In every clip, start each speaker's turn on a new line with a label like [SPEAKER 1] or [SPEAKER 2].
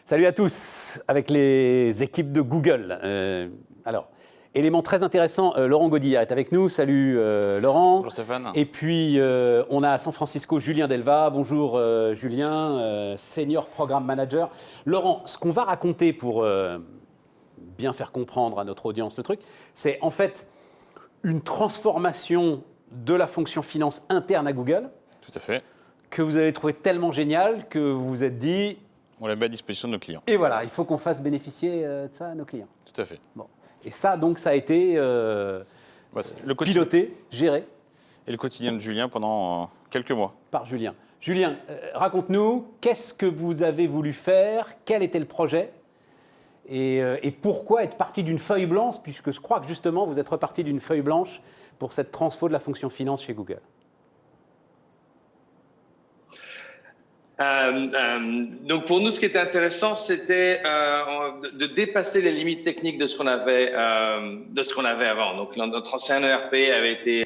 [SPEAKER 1] Salut à tous, avec les équipes de Google. Alors, élément très intéressant, Laurent Godillard est avec nous. Salut Laurent.
[SPEAKER 2] Bonjour Stéphane.
[SPEAKER 1] Et puis, on a à San Francisco Julien Delva. Bonjour Julien, Senior Programme Manager. Laurent, ce qu'on va raconter pour bien faire comprendre à notre audience le truc, c'est en fait une transformation de la fonction finance interne à Google.
[SPEAKER 2] Tout à fait.
[SPEAKER 1] Que vous avez trouvé tellement génial que vous vous êtes dit...
[SPEAKER 2] On la met à disposition de nos clients.
[SPEAKER 1] Et voilà, il faut qu'on fasse bénéficier de ça à nos clients.
[SPEAKER 2] Tout à fait.
[SPEAKER 1] Bon. Et ça, donc, ça a été piloté, géré.
[SPEAKER 2] Et le quotidien de Julien pendant quelques mois.
[SPEAKER 1] Par Julien. Julien, raconte-nous, qu'est-ce que vous avez voulu faire? Quel était le projet? Et pourquoi être parti d'une feuille blanche? Puisque je crois que justement, vous êtes reparti d'une feuille blanche pour cette transfo de la fonction finance chez Google.
[SPEAKER 3] Donc pour nous, ce qui était intéressant, c'était de dépasser les limites techniques de ce qu'on avait avant. Donc notre ancien ERP avait été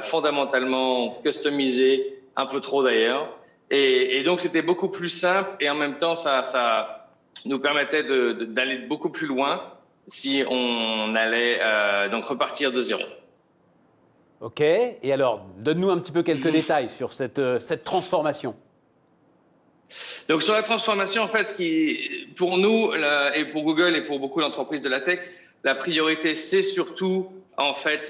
[SPEAKER 3] fondamentalement customisé, un peu trop d'ailleurs, et donc c'était beaucoup plus simple et en même temps ça nous permettait d'aller beaucoup plus loin si on allait donc repartir de zéro.
[SPEAKER 1] Ok. Et alors, donne-nous un petit peu quelques détails sur cette transformation.
[SPEAKER 3] Donc sur la transformation, en fait, pour nous et pour Google et pour beaucoup d'entreprises de la tech, la priorité c'est surtout en fait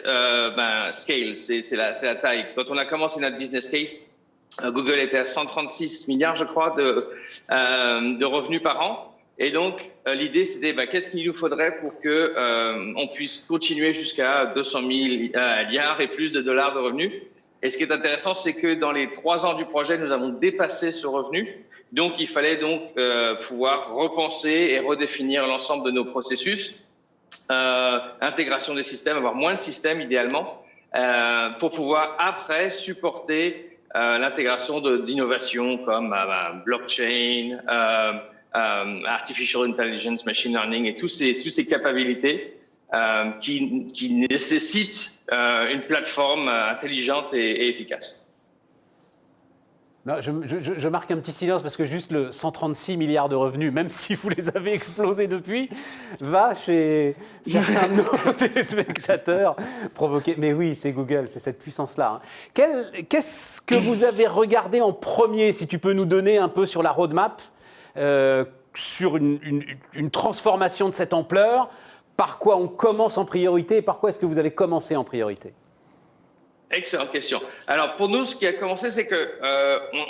[SPEAKER 3] scale, c'est la taille. Quand on a commencé notre business case, Google était à 136 milliards, je crois, de revenus par an. Et donc l'idée c'était qu'est-ce qu'il nous faudrait pour que on puisse continuer jusqu'à 200 milliards et plus de dollars de revenus. Et ce qui est intéressant, c'est que dans les 3 ans du projet, nous avons dépassé ce revenu. Donc, il fallait donc pouvoir repenser et redéfinir l'ensemble de nos processus, intégration des systèmes, avoir moins de systèmes idéalement, pour pouvoir après supporter l'intégration d'innovations comme blockchain, artificial intelligence, machine learning et toutes ces capacités qui nécessitent une plateforme intelligente et efficace.
[SPEAKER 1] Non, je marque un petit silence parce que juste le 136 milliards de revenus, même si vous les avez explosés depuis, va chez certains de nos téléspectateurs provoquer. Mais oui, c'est Google, c'est cette puissance-là. Qu'est-ce que vous avez regardé en premier, si tu peux nous donner un peu sur la roadmap, sur une transformation de cette ampleur? Par quoi on commence en priorité et par quoi est-ce que vous avez commencé en priorité?
[SPEAKER 3] Excellente question. Alors pour nous, ce qui a commencé, c'est que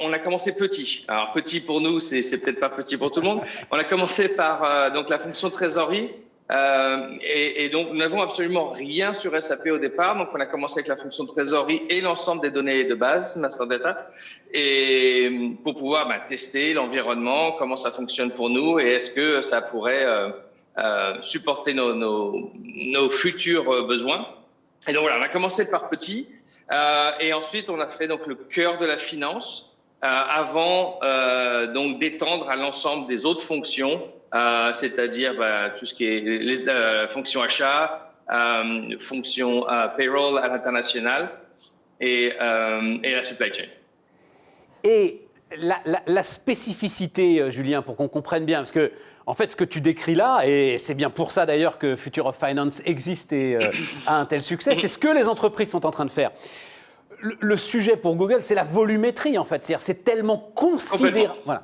[SPEAKER 3] on a commencé petit. Alors petit pour nous, c'est peut-être pas petit pour tout le monde. On a commencé par donc la fonction trésorerie et donc nous n'avons absolument rien sur SAP au départ. Donc on a commencé avec la fonction trésorerie et l'ensemble des données de base, master data, et pour pouvoir tester l'environnement, comment ça fonctionne pour nous et est-ce que ça pourrait supporter nos futurs besoins. Et donc voilà, on a commencé par petit et ensuite on a fait donc le cœur de la finance avant donc d'étendre à l'ensemble des autres fonctions, c'est-à-dire tout ce qui est les fonctions achat, fonctions payroll à l'international et la supply chain.
[SPEAKER 1] Et la spécificité, Julien, pour qu'on comprenne bien, parce que en fait, ce que tu décris là, et c'est bien pour ça d'ailleurs que Future of Finance existe et a un tel succès, c'est ce que les entreprises sont en train de faire. Le sujet pour Google, c'est la volumétrie en fait. C'est-à-dire, c'est tellement considérable. Voilà.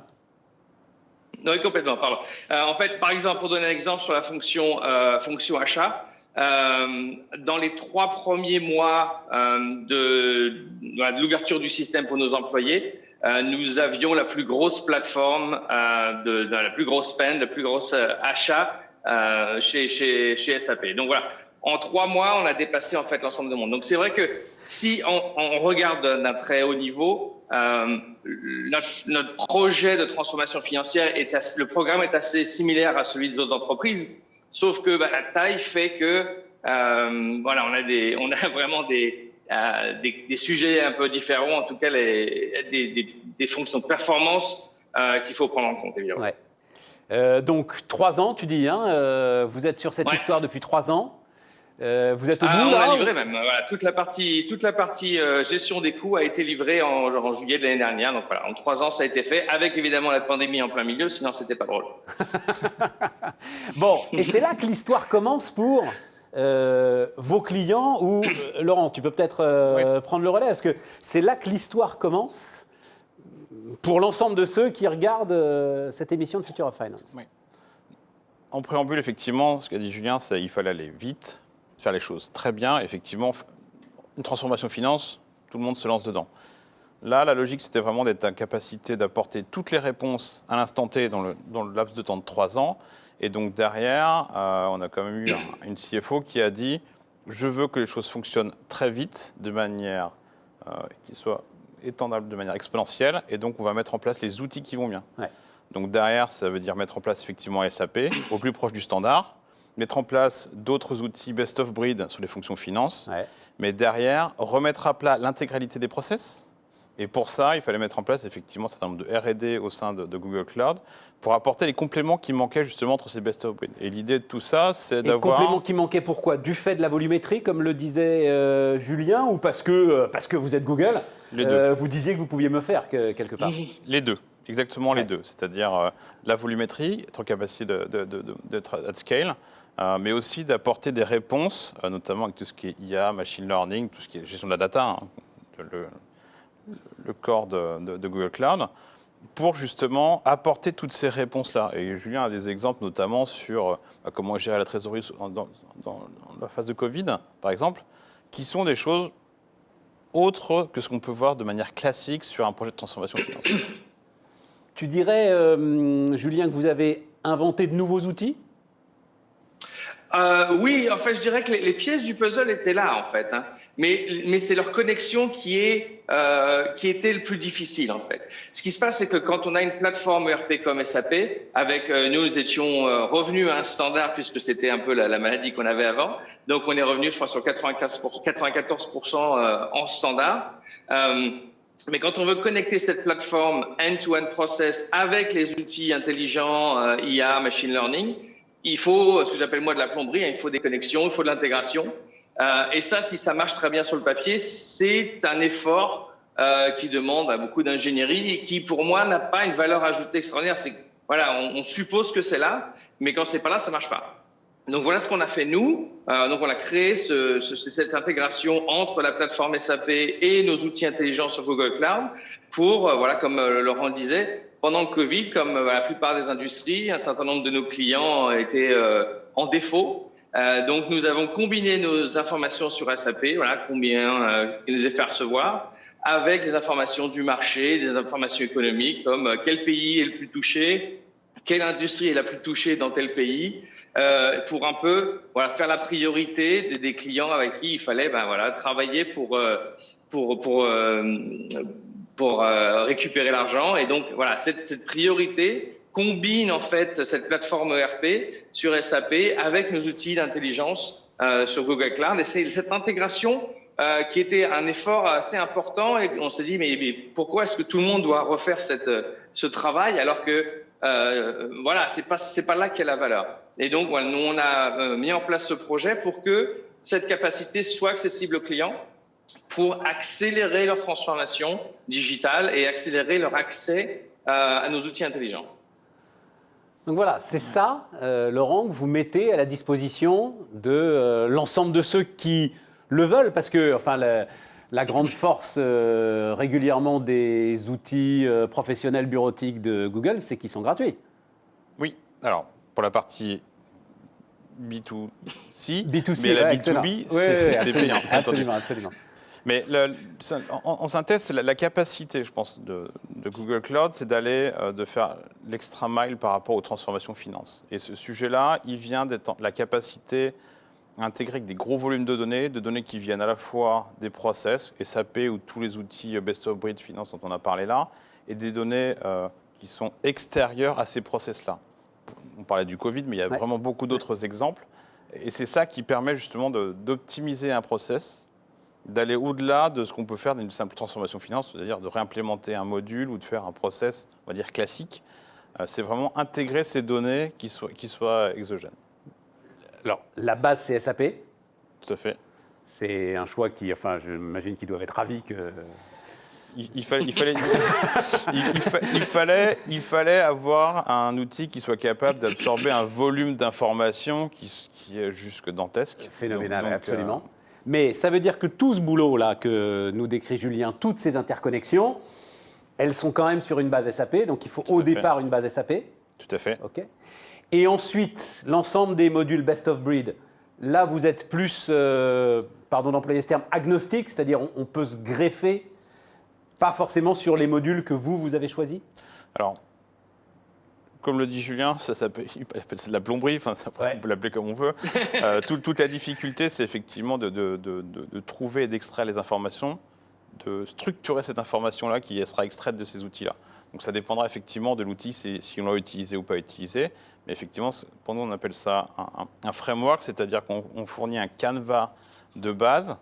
[SPEAKER 3] Oui, complètement, pardon. En fait, par exemple, pour donner un exemple sur la fonction achat, dans les 3 premiers mois de l'ouverture du système pour nos employés, nous avions la plus grosse plateforme, la plus grosse spend, le plus gros achat chez SAP. Donc voilà, en 3 mois, on a dépassé en fait l'ensemble du monde. Donc c'est vrai que si on regarde d'un très haut niveau, notre projet de transformation financière le programme est assez similaire à celui des autres entreprises, sauf que la taille fait que on a vraiment des sujets un peu différents, en tout cas des fonctions de performance qu'il faut prendre en compte, évidemment.
[SPEAKER 1] Ouais. Donc 3 ans, tu dis, vous êtes sur cette histoire depuis 3 ans. Vous êtes au bout
[SPEAKER 3] On
[SPEAKER 1] là
[SPEAKER 3] a livré même. Voilà, toute la partie gestion des coûts a été livrée en juillet de l'année dernière. Donc voilà, en 3 ans, ça a été fait, avec évidemment la pandémie en plein milieu, sinon c'était pas drôle.
[SPEAKER 1] Bon, et c'est là que l'histoire commence pour vos clients, ou Laurent, tu peux peut-être prendre le relais, parce que c'est là que l'histoire commence pour l'ensemble de ceux qui regardent cette émission de Future of Finance.
[SPEAKER 2] Oui. En préambule, effectivement, ce qu'a dit Julien, c'est qu'il fallait aller vite, faire les choses très bien. Effectivement, une transformation finance, tout le monde se lance dedans. Là, la logique, c'était vraiment d'être en capacité d'apporter toutes les réponses à l'instant T dans le laps de temps de 3 ans. Et donc derrière, on a quand même eu une CFO qui a dit « Je veux que les choses fonctionnent très vite, de manière qui soit étendable, de manière exponentielle. Et donc, on va mettre en place les outils qui vont bien. Ouais. » Donc derrière, ça veut dire mettre en place effectivement SAP, au plus proche du standard, mettre en place d'autres outils best of breed sur les fonctions finance, mais derrière, remettre à plat l'intégralité des process. Et pour ça, il fallait mettre en place effectivement un certain nombre de R&D au sein de Google Cloud pour apporter les compléments qui manquaient justement entre ces best of breed. Et l'idée de tout ça, c'est d'avoir...
[SPEAKER 1] Les compléments qui manquaient pourquoi ? Du fait de la volumétrie, comme le disait Julien, ou parce que vous êtes Google, vous disiez que vous pouviez me faire quelque part ?
[SPEAKER 2] Les deux. Exactement les deux, c'est-à-dire la volumétrie, être en capacité d'être at scale, mais aussi d'apporter des réponses, notamment avec tout ce qui est IA, machine learning, tout ce qui est gestion de la data, le corps de Google Cloud, pour justement apporter toutes ces réponses-là. Et Julien a des exemples notamment sur comment gérer la trésorerie dans la phase de Covid, par exemple, qui sont des choses autres que ce qu'on peut voir de manière classique sur un projet de transformation financière.
[SPEAKER 1] Tu dirais, Julien, que vous avez inventé de nouveaux outils ?
[SPEAKER 3] Oui, en fait, je dirais que les pièces du puzzle étaient là, en fait. Hein. Mais c'est leur connexion qui était le plus difficile, en fait. Ce qui se passe, c'est que quand on a une plateforme ERP comme SAP, avec nous étions revenus à un standard, puisque c'était un peu la maladie qu'on avait avant. Donc, on est revenu, je crois, sur 94% en standard. Mais quand on veut connecter cette plateforme end-to-end process avec les outils intelligents, IA, machine learning, il faut ce que j'appelle moi de la plomberie, hein, il faut des connexions, il faut de l'intégration. Et ça, si ça marche très bien sur le papier, c'est un effort qui demande beaucoup d'ingénierie et qui, pour moi, n'a pas une valeur ajoutée extraordinaire. C'est voilà, on suppose que c'est là, mais quand c'est pas là, ça marche pas. Donc voilà ce qu'on a fait nous. Donc on a créé cette intégration entre la plateforme SAP et nos outils intelligents sur Google Cloud pour, voilà, comme Laurent disait, pendant le Covid, comme la plupart des industries, un certain nombre de nos clients étaient en défaut. Donc nous avons combiné nos informations sur SAP, voilà, combien il nous est fait recevoir, avec des informations du marché, des informations économiques, comme quel pays est le plus touché, quelle industrie est la plus touchée dans tel pays, pour un peu voilà, faire la priorité des clients avec qui il fallait travailler pour récupérer l'argent. Et donc voilà, cette priorité combine en fait cette plateforme ERP sur SAP avec nos outils d'intelligence sur Google Cloud. Et c'est cette intégration qui était un effort assez important. Et on s'est dit mais pourquoi est-ce que tout le monde doit refaire ce travail alors que voilà, c'est pas là qu'est la valeur. Et donc, voilà, nous, on a mis en place ce projet pour que cette capacité soit accessible aux clients pour accélérer leur transformation digitale et accélérer leur accès à nos outils intelligents.
[SPEAKER 1] Donc voilà, c'est ça, Laurent, que vous mettez à la disposition de l'ensemble de ceux qui le veulent, parce que, enfin, la grande force régulièrement des outils professionnels bureautiques de Google, c'est qu'ils sont gratuits.
[SPEAKER 2] Oui, alors pour la partie B2C,
[SPEAKER 1] B2C
[SPEAKER 2] mais la
[SPEAKER 1] excellent.
[SPEAKER 2] B2B, c'est payant.
[SPEAKER 1] Absolument.
[SPEAKER 2] Mais en synthèse, la capacité, je pense, de Google Cloud, c'est d'aller de faire l'extra mile par rapport aux transformations finance. Et ce sujet-là, il vient d'être la capacité à intégrer des gros volumes de données qui viennent à la fois des process, SAP ou tous les outils best of breed finance dont on a parlé là, et des données qui sont extérieures à ces process-là. On parlait du Covid, mais il y a vraiment beaucoup d'autres exemples. Et c'est ça qui permet justement d'optimiser un process, d'aller au-delà de ce qu'on peut faire d'une simple transformation finance, c'est-à-dire de réimplémenter un module ou de faire un process, on va dire, classique. C'est vraiment intégrer ces données qui soient exogènes.
[SPEAKER 1] Alors, la base, c'est SAP.
[SPEAKER 2] Tout à fait.
[SPEAKER 1] C'est un choix qui, enfin, j'imagine qu'ils doivent être ravis que...
[SPEAKER 2] Il fallait avoir un outil qui soit capable d'absorber un volume d'informations qui est jusque dantesque.
[SPEAKER 1] Phénoménal,
[SPEAKER 2] Donc,
[SPEAKER 1] absolument. Mais ça veut dire que tout ce boulot-là que nous décrit Julien, toutes ces interconnexions, elles sont quand même sur une base SAP, donc il faut au départ une base SAP.
[SPEAKER 2] Tout à fait.
[SPEAKER 1] OK. Et ensuite, l'ensemble des modules best of breed, là vous êtes plus, pardon d'employer ce terme, agnostique, c'est-à-dire on peut se greffer, pas forcément sur les modules que vous avez choisis?
[SPEAKER 2] Alors, comme le dit Julien, il appelle ça de la plomberie, enfin, on peut l'appeler comme on veut. Toute la difficulté, c'est effectivement de trouver et d'extraire les informations, de structurer cette information-là qui sera extraite de ces outils-là. Donc ça dépendra effectivement de l'outil, si on l'a utilisé ou pas utilisé. Mais effectivement, pour nous, on appelle ça un framework, c'est-à-dire qu'on fournit un canevas de base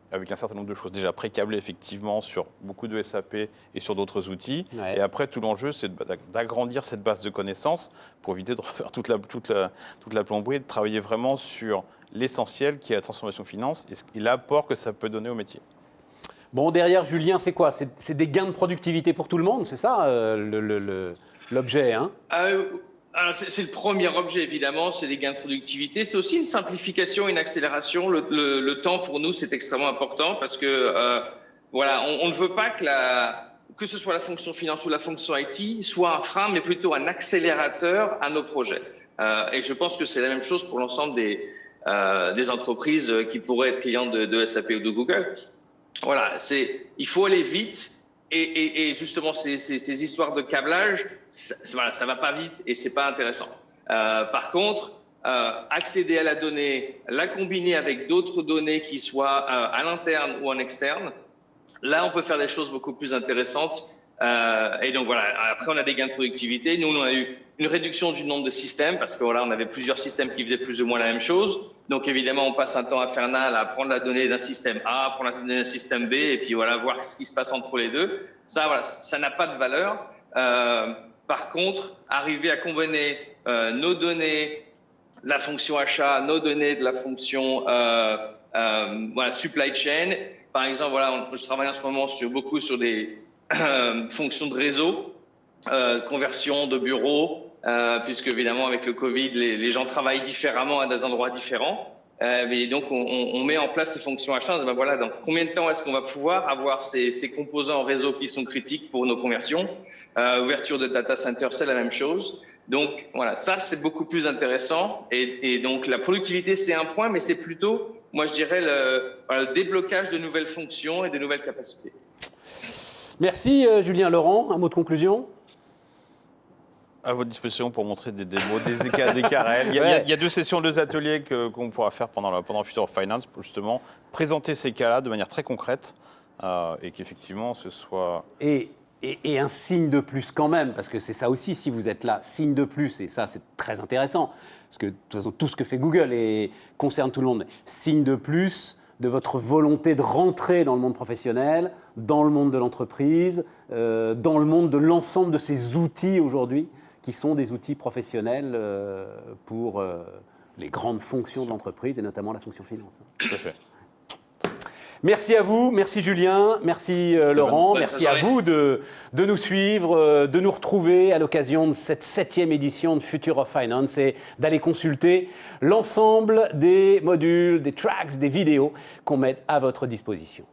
[SPEAKER 2] avec un certain nombre de choses déjà pré-câblées effectivement sur beaucoup de SAP et sur d'autres outils. Ouais. Et après, tout l'enjeu, c'est d'agrandir cette base de connaissances pour éviter de refaire toute la plomberie et de travailler vraiment sur l'essentiel qui est la transformation finance et l'apport que ça peut donner au métier.
[SPEAKER 1] Bon, derrière, Julien, c'est quoi? C'est des gains de productivité pour tout le monde, c'est ça l'objet, hein?
[SPEAKER 3] Alors, c'est le premier objet, évidemment, c'est des gains de productivité. C'est aussi une simplification, une accélération. Le temps, pour nous, c'est extrêmement important parce que, voilà, on ne veut pas que ce soit la fonction finance ou la fonction IT, soit un frein, mais plutôt un accélérateur à nos projets. Et je pense que c'est la même chose pour l'ensemble des entreprises qui pourraient être clientes de SAP ou de Google. Voilà, il faut aller vite. Et justement, ces histoires de câblage, ça va pas vite et c'est pas intéressant. Par contre, accéder à la donnée, la combiner avec d'autres données qui soient à l'interne ou en externe, là, on peut faire des choses beaucoup plus intéressantes. Et donc voilà, après, on a des gains de productivité. Nous, on a eu une réduction du nombre de systèmes parce que voilà, on avait plusieurs systèmes qui faisaient plus ou moins la même chose. Donc évidemment, on passe un temps infernal à prendre la donnée d'un système A, prendre la donnée d'un système B, et puis voilà, voir ce qui se passe entre les deux. Ça, voilà, ça n'a pas de valeur. Par contre, arriver à combiner nos données, la fonction achat, nos données de la fonction voilà, supply chain. Par exemple, voilà, je travaille en ce moment beaucoup sur des fonctions de réseau, conversion de bureaux. Puisque évidemment avec le Covid, les gens travaillent différemment à des endroits différents. Mais donc on met en place ces fonctions achats. Ben voilà, dans combien de temps est-ce qu'on va pouvoir avoir ces composants en réseau qui sont critiques pour nos conversions? Ouverture de data center, c'est la même chose. Donc voilà, ça c'est beaucoup plus intéressant. Et donc la productivité c'est un point, mais c'est plutôt, moi je dirais, le déblocage de nouvelles fonctions et de nouvelles capacités.
[SPEAKER 1] Merci Julien. Laurent, un mot de conclusion?
[SPEAKER 2] À votre disposition pour montrer des démos, des cas réels. Il y a 2 sessions, 2 ateliers qu'on pourra faire pendant Future of Finance pour justement présenter ces cas-là de manière très concrète et qu'effectivement ce soit...
[SPEAKER 1] Et un signe de plus quand même, parce que c'est ça aussi, si vous êtes là, signe de plus, et ça c'est très intéressant, parce que de toute façon tout ce que fait Google concerne tout le monde, signe de plus de votre volonté de rentrer dans le monde professionnel, dans le monde de l'entreprise, dans le monde de l'ensemble de ces outils aujourd'hui, qui sont des outils professionnels pour les grandes fonctions de l'entreprise et notamment la fonction finance.
[SPEAKER 2] Tout à fait.
[SPEAKER 1] Merci à vous, merci Julien, merci Laurent, merci à vous de nous suivre, de nous retrouver à l'occasion de cette 7e édition de Future of Finance et d'aller consulter l'ensemble des modules, des tracks, des vidéos qu'on met à votre disposition.